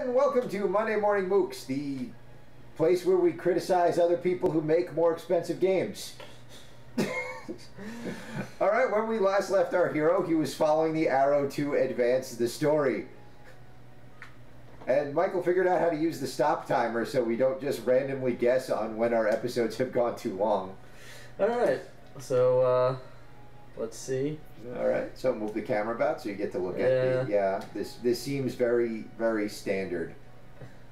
And welcome to Monday Morning Mooks, the place where we criticize other people who make more expensive games. Alright, when we last left our hero, he was following the arrow to advance the story. And Michael figured out how to use the stop timer so we don't just randomly guess on when our episodes have gone too long. Alright, so, let's see. Alright, so move the camera about so you get to look at the... Yeah, this seems very, very standard.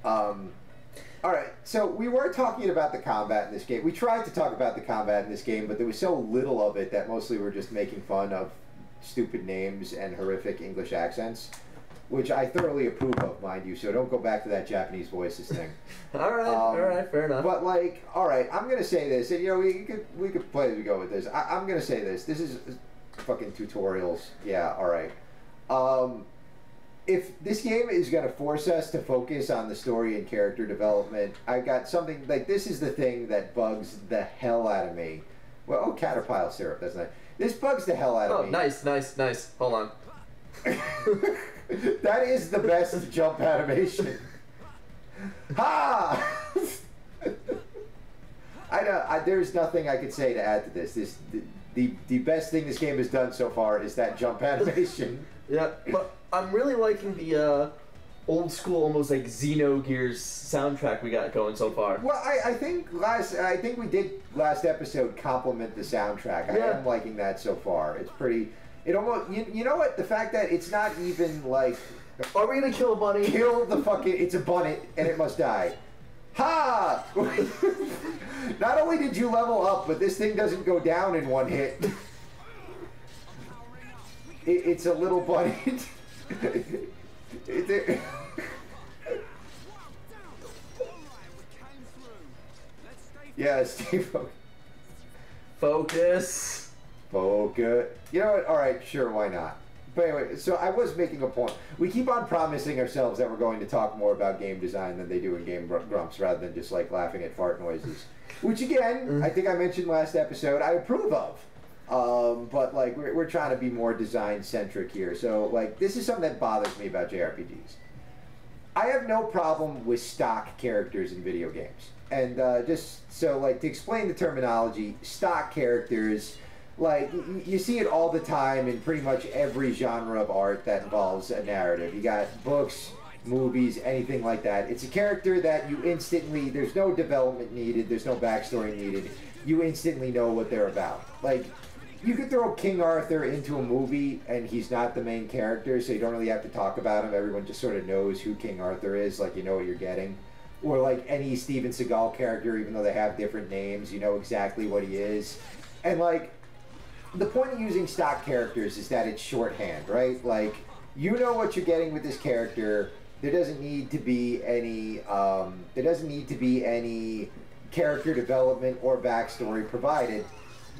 Alright, so we were talking about the combat in this game. We tried to talk about the combat in this game, but there was so little of it that mostly we're just making fun of stupid names and horrific English accents, which I thoroughly approve of, mind you, so don't go back to that Japanese voices thing. Alright, fair enough. But, like, alright, I'm going to say this, and, you know, we could play as we go with this. I'm going to say this. This is fucking tutorials. Yeah, alright. If this game is going to force us to focus on the story and character development, I've got something, like, this is the thing that bugs the hell out of me. Well, oh, caterpillar syrup, that's nice. This bugs the hell out of me. Oh, nice. Hold on. That is the best jump animation. Ha! There's nothing I could say to add to this. The best thing this game has done so far is that jump animation. Yeah, but I'm really liking the old school, almost like Xenogears soundtrack we got going so far. Well, I think we did last episode compliment the soundtrack. I am liking that so far. It's pretty. It almost, you know what? The fact that it's not even like, are we gonna kill a bunny? Kill the fucking, it's a bunnet and it must die. Ha! Not only did you level up, but this thing doesn't go down in one hit. It's a little bunny. Yeah, Steve. Focus. Focus. You know what? Alright, sure, why not? But anyway, so I was making a point. We keep on promising ourselves that we're going to talk more about game design than they do in Game Grumps, rather than just like laughing at fart noises. Which again, I think I mentioned last episode, I approve of. But like, we're trying to be more design-centric here. So like, this is something that bothers me about JRPGs. I have no problem with stock characters in video games. And just so like, to explain the terminology, stock characters... Like, you see it all the time in pretty much every genre of art that involves a narrative. You got books, movies, anything like that. It's a character that you instantly, there's no development needed, there's no backstory needed. You instantly know what they're about. Like, you could throw King Arthur into a movie and he's not the main character, so you don't really have to talk about him. Everyone just sort of knows who King Arthur is, like you know what you're getting. Or like any Steven Seagal character, even though they have different names, you know exactly what he is. And like, the point of using stock characters is that it's shorthand, right? Like, you know what you're getting with this character. There doesn't need to be any character development or backstory provided,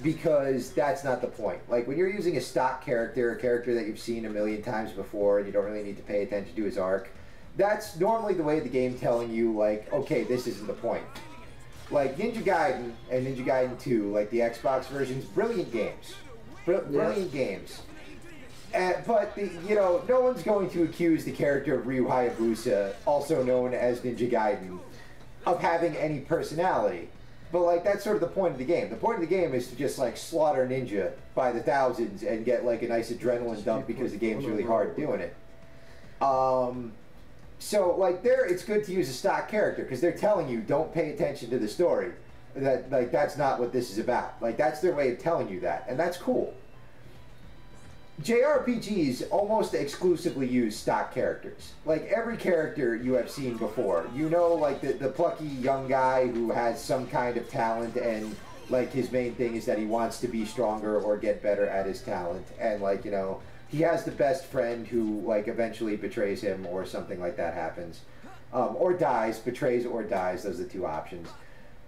because that's not the point. Like, when you're using a stock character, a character that you've seen a million times before, and you don't really need to pay attention to his arc, that's normally the way of the game telling you, like, okay, this isn't the point. Like Ninja Gaiden and Ninja Gaiden 2, like the Xbox versions, brilliant games. Brilliant games. But, you know, no one's going to accuse the character of Ryu Hayabusa, also known as Ninja Gaiden, of having any personality. But, like, that's sort of the point of the game. The point of the game is to just, like, slaughter ninja by the thousands and get, like, a nice adrenaline dump because the game's really hard doing it. So, like, it's good to use a stock character because they're telling you, don't pay attention to the story. That, like, that's not what this is about. Like, that's their way of telling you that, and that's cool. JRPGs almost exclusively use stock characters. Like, every character you have seen before. You know, like, the plucky young guy who has some kind of talent and, like, his main thing is that he wants to be stronger or get better at his talent. And, like, you know... He has the best friend who, like, eventually betrays him or something like that happens. Or dies. Betrays or dies. Those are the two options.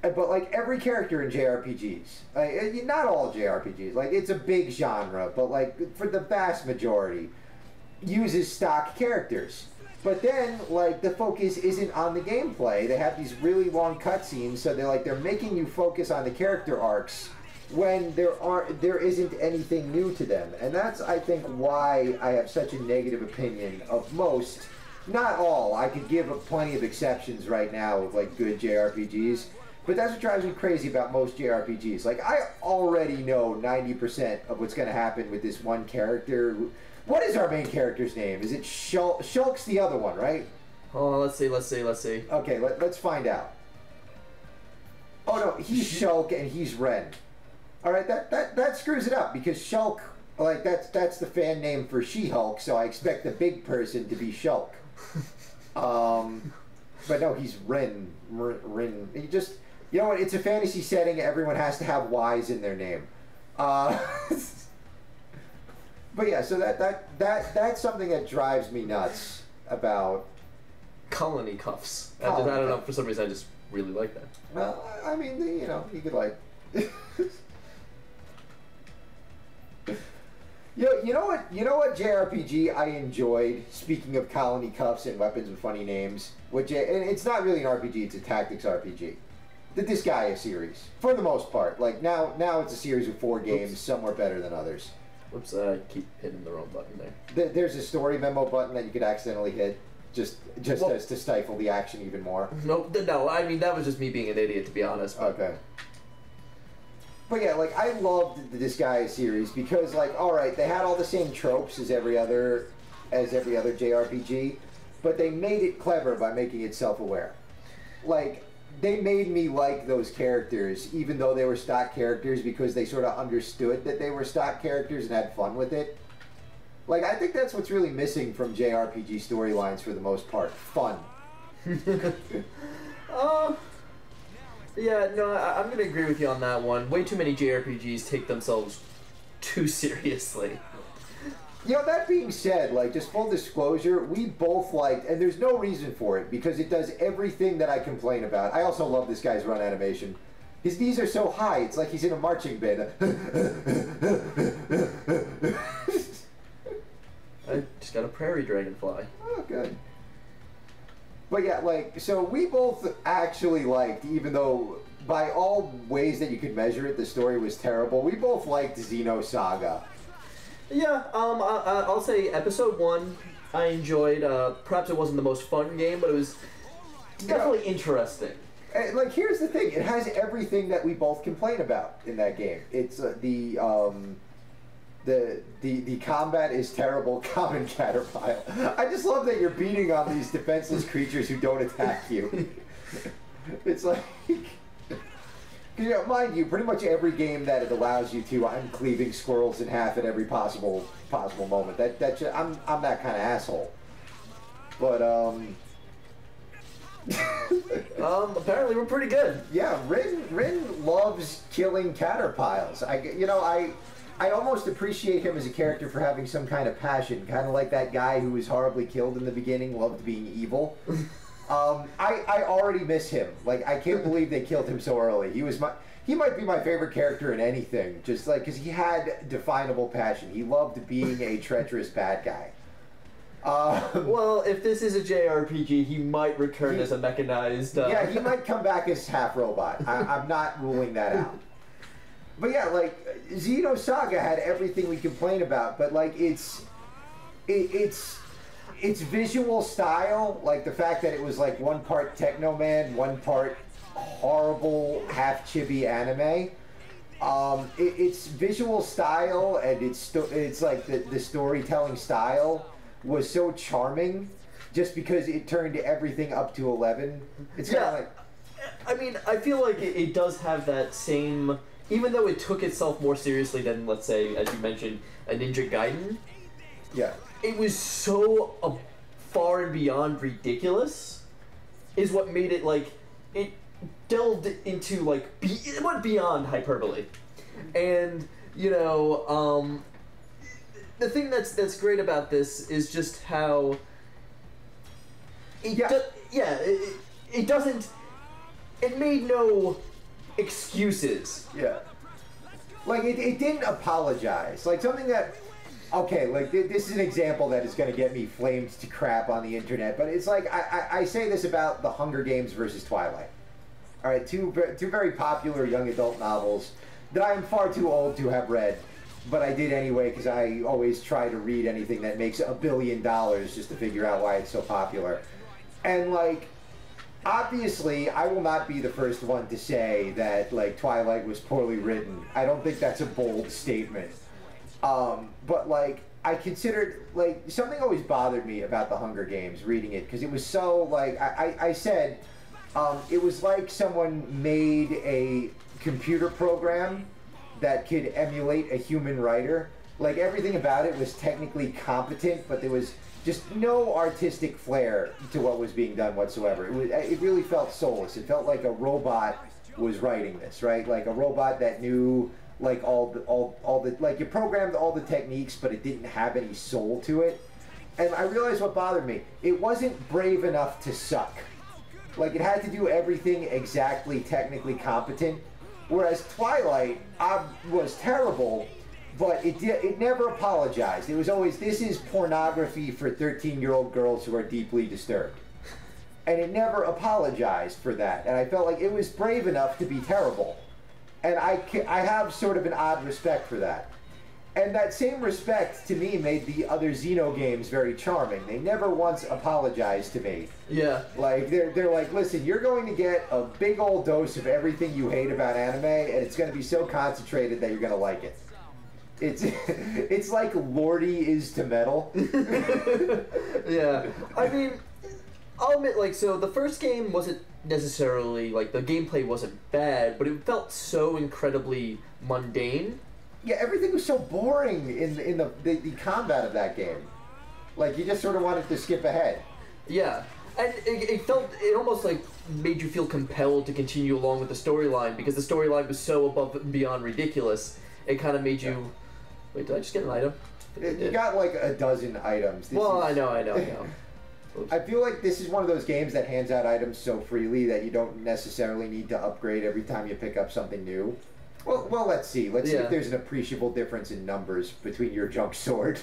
But, like, every character in JRPGs, like, not all JRPGs, like, it's a big genre, but, like, for the vast majority, uses stock characters. But then, like, the focus isn't on the gameplay. They have these really long cutscenes, so they're making you focus on the character arcs when there isn't anything new to them. And that's, I think, why I have such a negative opinion of most not all. I could give plenty of exceptions right now of like good JRPGs, but that's what drives me crazy about most JRPGs. Like I already know 90% of what's going to happen with this one character. What is our main character's name? Is it Shulk? Shulk's the other one, right? Oh, let's see. Okay, let's find out. Oh no, he's Shulk and he's Ren. All right, that screws it up because Shulk, like that's the fan name for She-Hulk, so I expect the big person to be Shulk. But no, he's Ren. Ren. He just, you know what? It's a fantasy setting. Everyone has to have Y's in their name. But yeah, so that's something that drives me nuts about Colony Cuffs. I don't know, for some reason I just really like that. Well, I mean, you know, you could like. You know what JRPG I enjoyed. Speaking of Colony Cuffs and weapons with funny names, and it's not really an RPG; it's a tactics RPG. The Disgaea series, for the most part. Like now it's a series of 4 games. Oops. Some are better than others. Whoops! I keep hitting the wrong button there. There's a story memo button that you could accidentally hit, just as to stifle the action even more. No. I mean that was just me being an idiot, to be honest. Okay. But yeah, like I loved the Disgaea series because, like, all right, they had all the same tropes as every other JRPG, but they made it clever by making it self-aware. Like, they made me like those characters, even though they were stock characters, because they sort of understood that they were stock characters and had fun with it. Like, I think that's what's really missing from JRPG storylines for the most part. Fun. Yeah, no, I'm going to agree with you on that one. Way too many JRPGs take themselves too seriously. You know, that being said, like, just full disclosure, we both liked, and there's no reason for it, because it does everything that I complain about. I also love this guy's run animation. His knees are so high, it's like he's in a marching band. I just got a prairie dragonfly. Oh, good. But yeah, like, so we both actually liked, even though by all ways that you could measure it, the story was terrible, we both liked Xenosaga. Yeah, I'll say episode 1 I enjoyed. Perhaps it wasn't the most fun game, but it was definitely interesting. Like, here's the thing, it has everything that we both complain about in that game. It's the combat is terrible, common caterpillar. I just love that you're beating on these defenseless creatures who don't attack you. It's like, you know, mind you, pretty much every game that it allows you to, I'm cleaving squirrels in half at every possible moment. I'm that kind of asshole. But apparently we're pretty good. Yeah, Rin loves killing caterpillars. I almost appreciate him as a character for having some kind of passion, kind of like that guy who was horribly killed in the beginning, loved being evil. I already miss him. Like, I can't believe they killed him so early. He might be my favorite character in anything, just like, because he had definable passion. He loved being a treacherous bad guy. Well, if this is a JRPG, he might return as a mechanized... Yeah, he might come back as half robot. I'm not ruling that out. But yeah, like, Xenosaga had everything we complain about, but like its visual style, like the fact that it was like 1 part Technoman, 1 part horrible half chibi anime. Its visual style and it's like the storytelling style was so charming, just because it turned everything up to 11. It's kind of like, I mean, I feel like it does have that same. Even though it took itself more seriously than, let's say, as you mentioned, a Ninja Gaiden, yeah, it was so far and beyond ridiculous, is what made it, like, it delved into, like, it went beyond hyperbole. And, you know, the thing that's great about this is just how it made no excuses. Yeah. Like, it didn't apologize. Like, something that... Okay, like, this is an example that is going to get me flamed to crap on the internet, but it's like, I say this about The Hunger Games versus Twilight. Alright, two very popular young adult novels that I am far too old to have read. but I did anyway because I always try to read anything that makes $1 billion just to figure out why it's so popular. And like, obviously, I will not be the first one to say that like Twilight was poorly written. I don't think that's a bold statement. But like, I considered, like, something always bothered me about the Hunger Games reading it because it was so like I said, it was like someone made a computer program that could emulate a human writer. Like, everything about it was technically competent, but there was just no artistic flair to what was being done whatsoever. It really felt soulless. It felt like a robot was writing this, right? Like a robot that knew like all the like, you programmed all the techniques, but it didn't have any soul to it. And I realized what bothered me. It wasn't brave enough to suck. Like, it had to do everything exactly technically competent. Whereas Twilight was terrible, but it never apologized. It was always, this is pornography for 13-year-old girls who are deeply disturbed. And it never apologized for that. And I felt like it was brave enough to be terrible. And I have sort of an odd respect for that. And that same respect, to me, made the other Xeno games very charming. They never once apologized to me. Yeah. Like, they're like, listen, you're going to get a big old dose of everything you hate about anime, and it's going to be so concentrated that you're going to like it. It's like Lordy is to metal. Yeah. I mean, I'll admit, like, so the first game wasn't necessarily, like, the gameplay wasn't bad, but it felt so incredibly mundane. Yeah, everything was so boring in the combat of that game. Like, you just sort of wanted to skip ahead. Yeah, and it almost like made you feel compelled to continue along with the storyline because the storyline was so above and beyond ridiculous. It kind of made you. Yeah. Wait, did I just get an item? You got like a dozen items. I know. I feel like this is one of those games that hands out items so freely that you don't necessarily need to upgrade every time you pick up something new. Well, let's see. Let's see if there's an appreciable difference in numbers between your junk sword.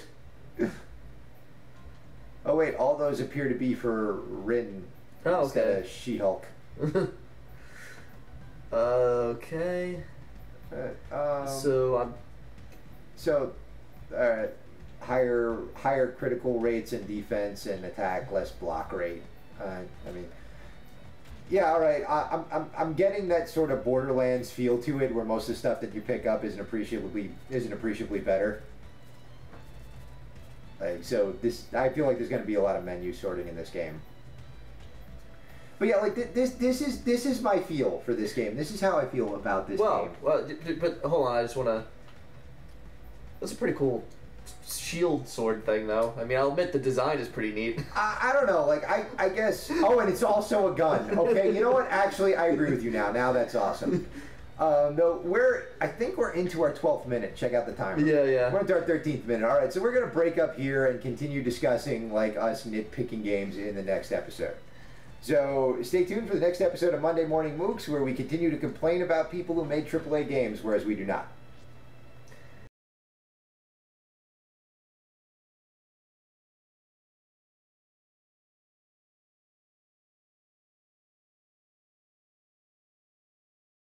Oh wait, all those appear to be for Rin instead of She-Hulk. Okay. Higher critical rates and defense and attack, less block rate. I mean, yeah, all right. I'm getting that sort of Borderlands feel to it, where most of the stuff that you pick up isn't appreciably better. Like, so I feel like there's going to be a lot of menu sorting in this game. But yeah, like this is my feel for this game. This is how I feel about this game. Well, but hold on, I just want to. That's a pretty cool shield sword thing, though. I mean, I'll admit the design is pretty neat. I don't know, like, I guess... Oh, and it's also a gun. Okay, you know what? Actually, I agree with you now. Now that's awesome. No, I think we're into our 12th minute. Check out the timer. Yeah. We're into our 13th minute. All right, so we're going to break up here and continue discussing, like, us nitpicking games in the next episode. So stay tuned for the next episode of Monday Morning Mooks, where we continue to complain about people who made AAA games, whereas we do not.